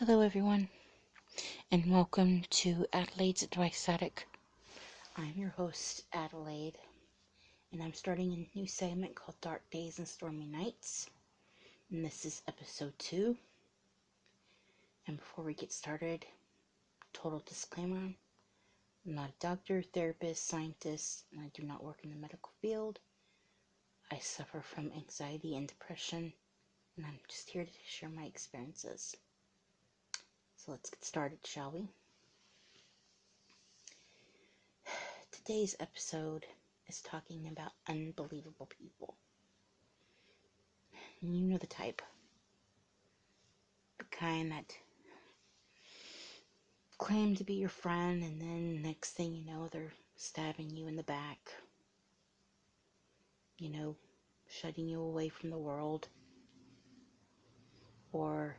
Hello everyone, and welcome to Adelaide's Advice Attic. I'm your host, Adelaide, and I'm starting a new segment called Dark Days and Stormy Nights, and this is episode 2. And before we get started, total disclaimer, I'm not a doctor, therapist, scientist, and I do not work in the medical field. I suffer from anxiety and depression, and I'm just here to share my experiences. So let's get started, shall we? Today's episode is talking about unbelievable people. And you know the type. The kind that claim to be your friend, and then next thing you know, they're stabbing you in the back. Shutting you away from the world. Or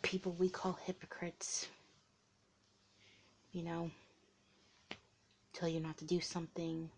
people we call hypocrites. Tell you not to do something,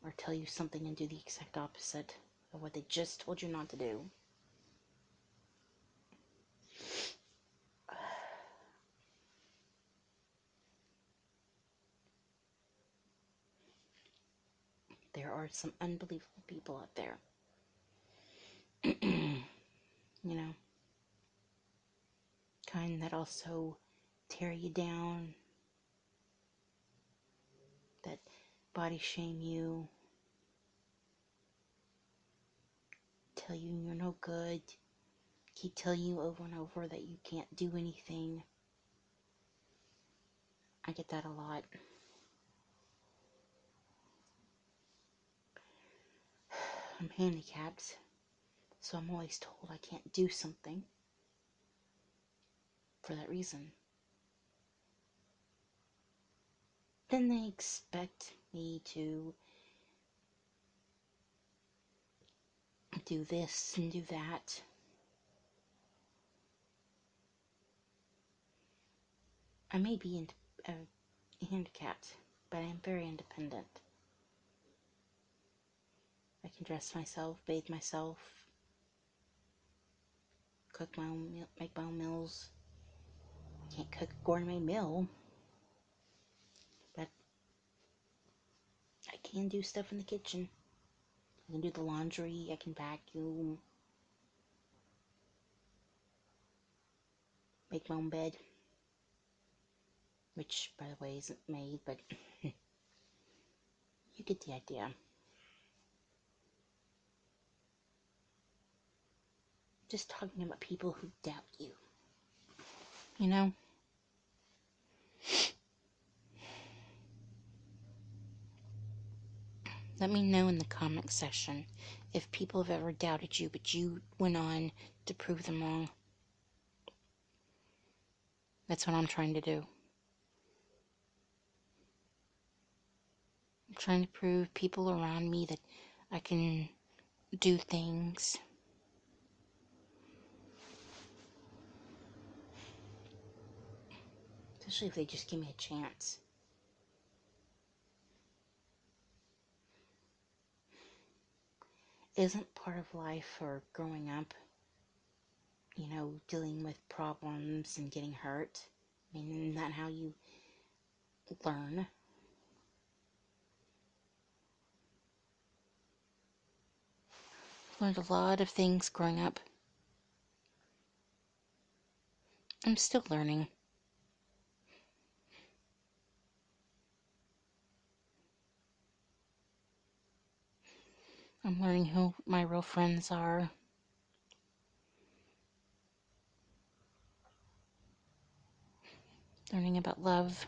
or tell you something and do the exact opposite of what they just told you not to do. There are some unbelievable people out there. Kind that also tear you down, that body shame you, tell you you're no good, keep telling you over and over that you can't do anything. I get that a lot. I'm handicapped, so I'm always told I can't do something for that reason. Then they expect me to do this and do that. I may be handicapped, but I am very independent. I can dress myself, bathe myself, cook my own meal, make my own meals. I can't cook a gourmet meal, but I can do stuff in the kitchen. I can do the laundry, I can vacuum, make my own bed, which, by the way, isn't made, but you get the idea. Just talking about people who doubt you. Let me know in the comment section if people have ever doubted you, but you went on to prove them wrong. That's what I'm trying to do. I'm trying to prove people around me that I can do things. Especially if they just give me a chance. Isn't part of life or growing up, dealing with problems and getting hurt? I mean, isn't that how you learn? Learned a lot of things growing up. I'm still learning. I'm learning who my real friends are. Learning about love.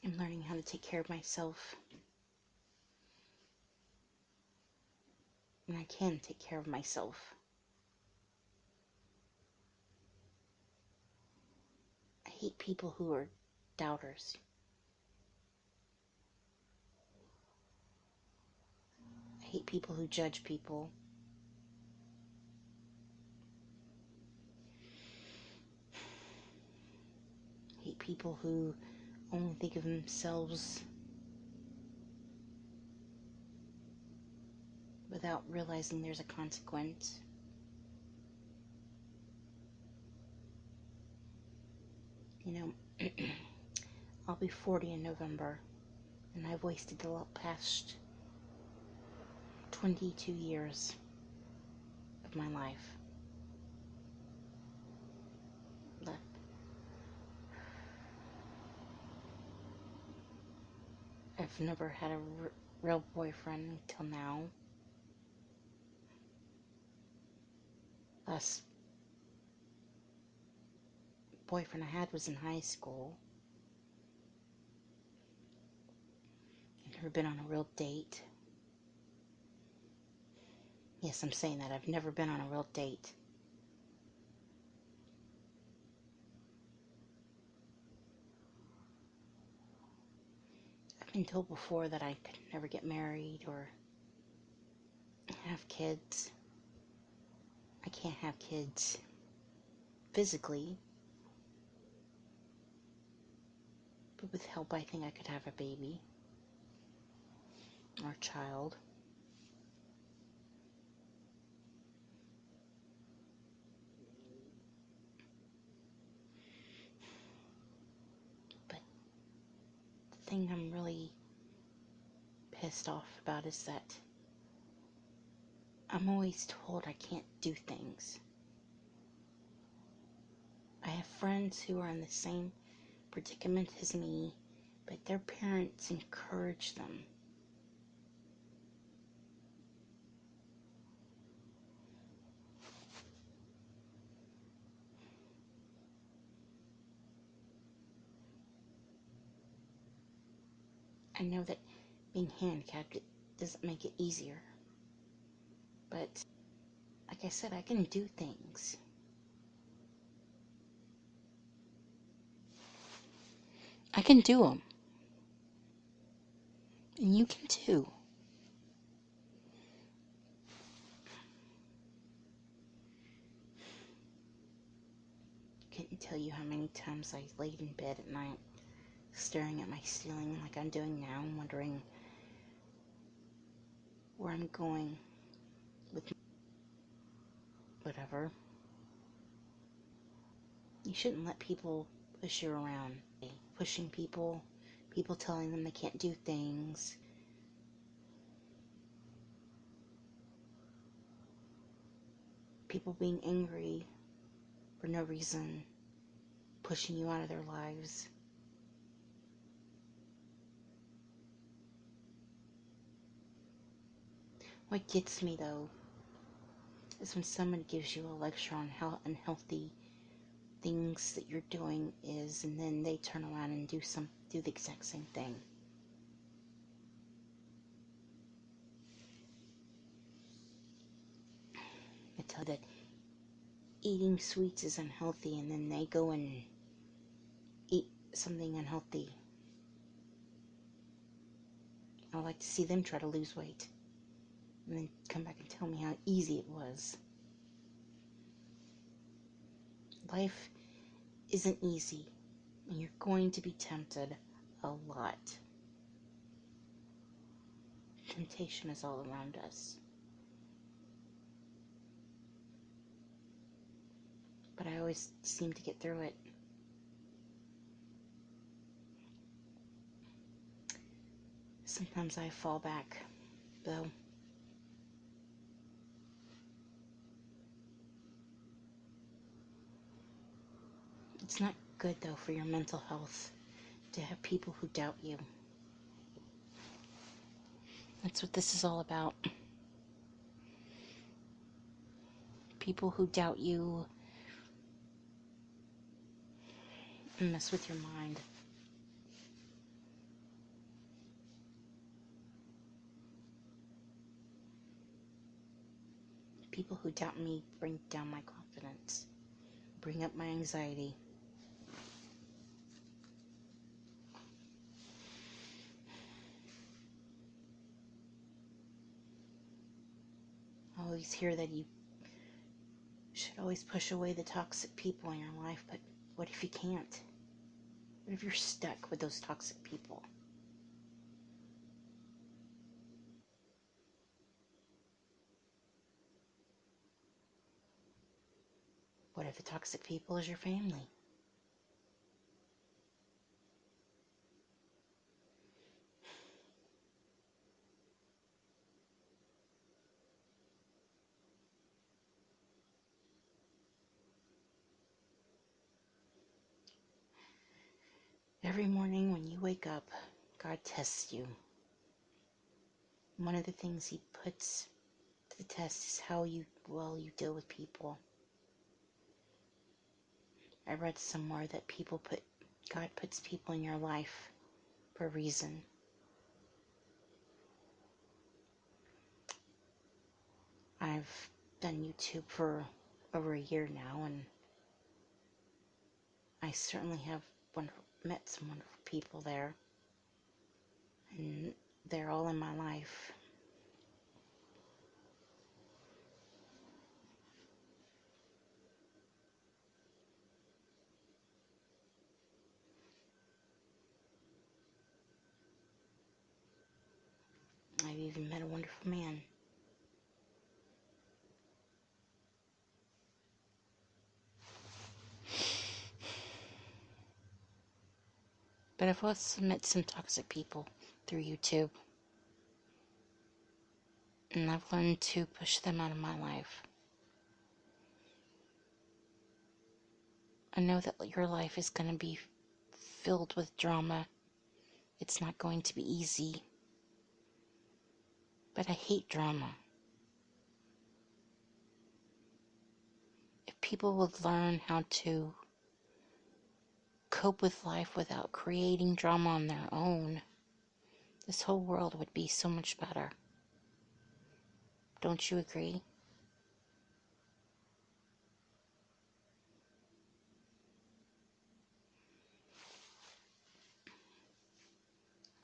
I'm learning how to take care of myself. And I can take care of myself. I hate people who are doubters. I hate people who judge people. I hate people who only think of themselves without realizing there's a consequence. You know, I'll be 40 in November, and I've wasted the past 22 years of my life. I've never had a real boyfriend until now. Last boyfriend I had was in high school. I've never been on a real date. Yes, I'm saying that. I've never been on a real date. I've been told before that I could never get married or have kids. I can't have kids physically, but with help I think I could have a baby or a child. But the thing I'm really pissed off about is that I'm always told I can't do things. I have friends who are in the same predicament as me, but their parents encourage them. I know that being handicapped doesn't make it easier, but like I said, I can do things. I can do them. And you can too. Can't tell you how many times I laid in bed at night staring at my ceiling like I'm doing now, wondering where I'm going with whatever. You shouldn't let people push you around. Pushing people telling them they can't do things. People being angry for no reason, pushing you out of their lives. What gets me though is when someone gives you a lecture on how unhealthy things that you're doing is, and then they turn around and do the exact same thing. I tell that eating sweets is unhealthy, and then they go and eat something unhealthy. I like to see them try to lose weight and then come back and tell me how easy it was. Life isn't easy, and you're going to be tempted a lot. Temptation is all around us. But I always seem to get through it. Sometimes I fall back, though. It's not good, though, for your mental health to have people who doubt you. That's what this is all about. People who doubt you and mess with your mind. People who doubt me bring down my confidence, bring up my anxiety. I always hear that you should always push away the toxic people in your life, but what if you can't? What if you're stuck with those toxic people? What if the toxic people is your family? Every morning when you wake up, God tests you. One of the things He puts to the test is how well you deal with people. I read somewhere that God puts people in your life for a reason. I've done YouTube for over a year now, and I certainly have met some wonderful people there, and they're all in my life. I've even met a wonderful man. But I've also met some toxic people through YouTube, and I've learned to push them out of my life. I know that your life is going to be filled with drama. It's not going to be easy. But I hate drama. If people would learn how to cope with life without creating drama on their own, this whole world would be so much better. Don't you agree?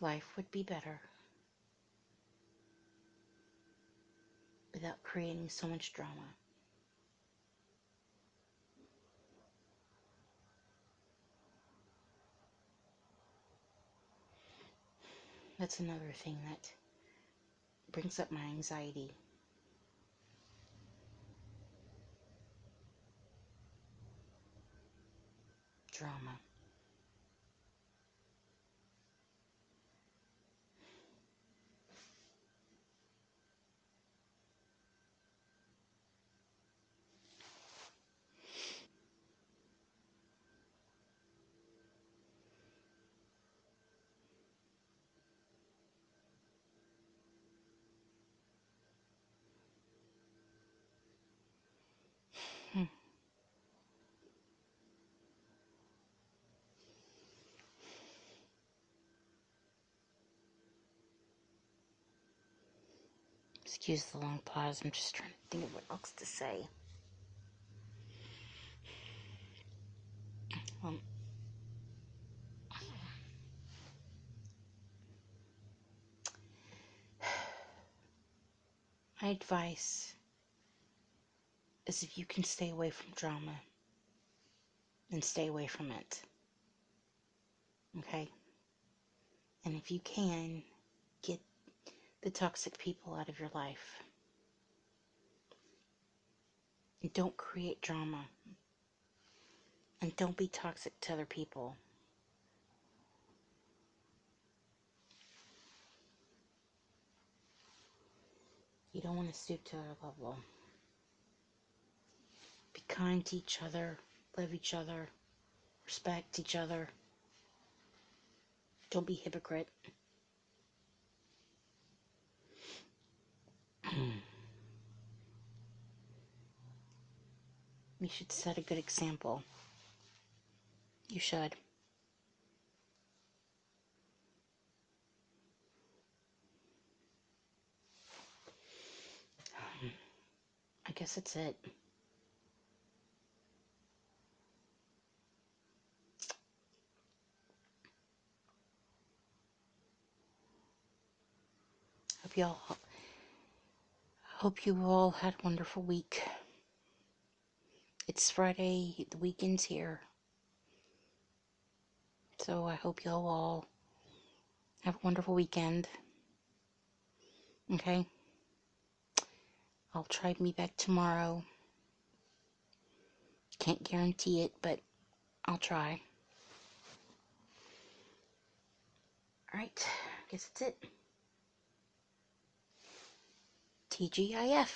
Life would be better without creating so much drama. That's another thing that brings up my anxiety. Drama. Excuse the long pause. I'm just trying to think of what else to say. My advice is if you can stay away from drama, then stay away from it. Okay? And if you can, get the toxic people out of your life. And don't create drama. And don't be toxic to other people. You don't want to stoop to their level. Be kind to each other, love each other, respect each other. Don't be hypocrite. You should set a good example. You should. I guess that's it. Hope you all had a wonderful week. It's Friday, the weekend's here. So I hope you all have a wonderful weekend. Okay? I'll try to be back tomorrow. can't guarantee it, but I'll try. Alright, guess that's it. TGIF.